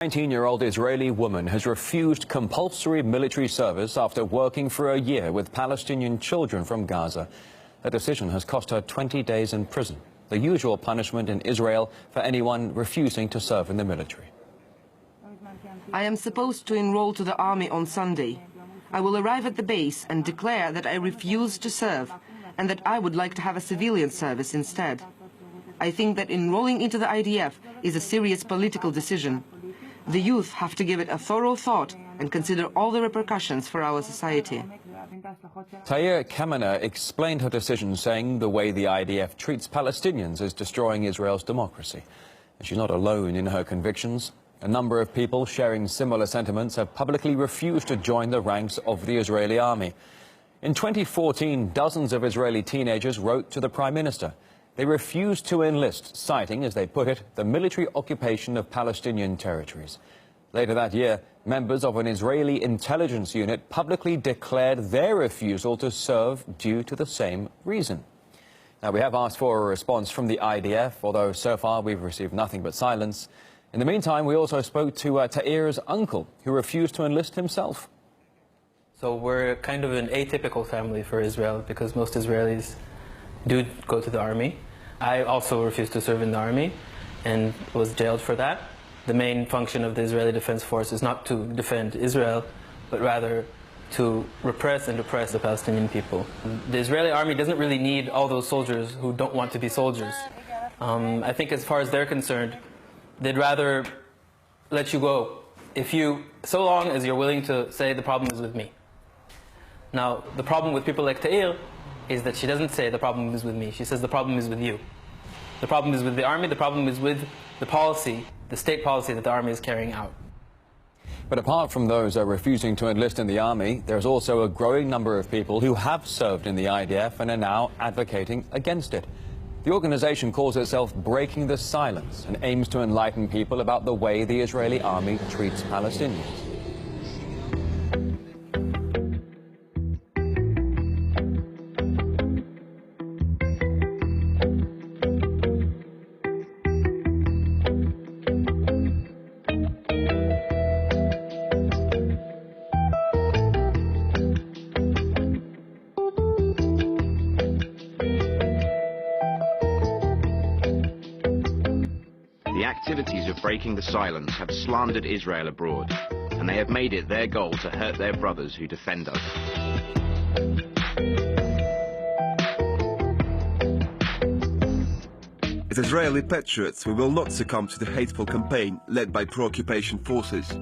19-year-old Israeli woman has refused compulsory military service after working for a year with Palestinian children from Gaza. Her decision has cost her 20 days in prison, the usual punishment in Israel for anyone refusing to serve in the military. I am supposed to enroll to the army on Sunday. I will arrive at the base and declare that I refuse to serve and that I would like to have a civilian service instead. I think that enrolling into the IDF is a serious political decision. The youth have to give it a thorough thought and consider all the repercussions for our society. Tahir Kamena explained her decision, saying the way the IDF treats Palestinians is destroying Israel's democracy. And she's not alone in her convictions. A number of people sharing similar sentiments have publicly refused to join the ranks of the Israeli army. In 2014, dozens of Israeli teenagers wrote to the Prime Minister. They refused to enlist, citing, as they put it, the military occupation of Palestinian territories. Later that year, members of an Israeli intelligence unit publicly declared their refusal to serve due to the same reason. Now, we have asked for a response from the IDF, although so far we've received nothing but silence. In the meantime, we also spoke to Tahir's uncle, who refused to enlist himself. So we're kind of an atypical family for Israel, because most Israelis do go to the army. I also refused to serve in the army and was jailed for that. The main function of the Israeli Defense Force is not to defend Israel, but rather to repress and oppress the Palestinian people. The Israeli army doesn't really need all those soldiers who don't want to be soldiers. I think as far as they're concerned, they'd rather let you go so long as you're willing to say the problem is with me. Now, the problem with people like Tahir is that she doesn't say the problem is with me. She says the problem is with you. The problem is with the army. The problem is with the policy, the state policy that the army is carrying out. But apart from those refusing to enlist in the army, there's also a growing number of people who have served in the IDF and are now advocating against it. The organization calls itself Breaking the Silence and aims to enlighten people about the way the Israeli army treats Palestinians. The activities of Breaking the Silence have slandered Israel abroad, and they have made it their goal to hurt their brothers who defend us. As Israeli patriots, we will not succumb to the hateful campaign led by pro-occupation forces.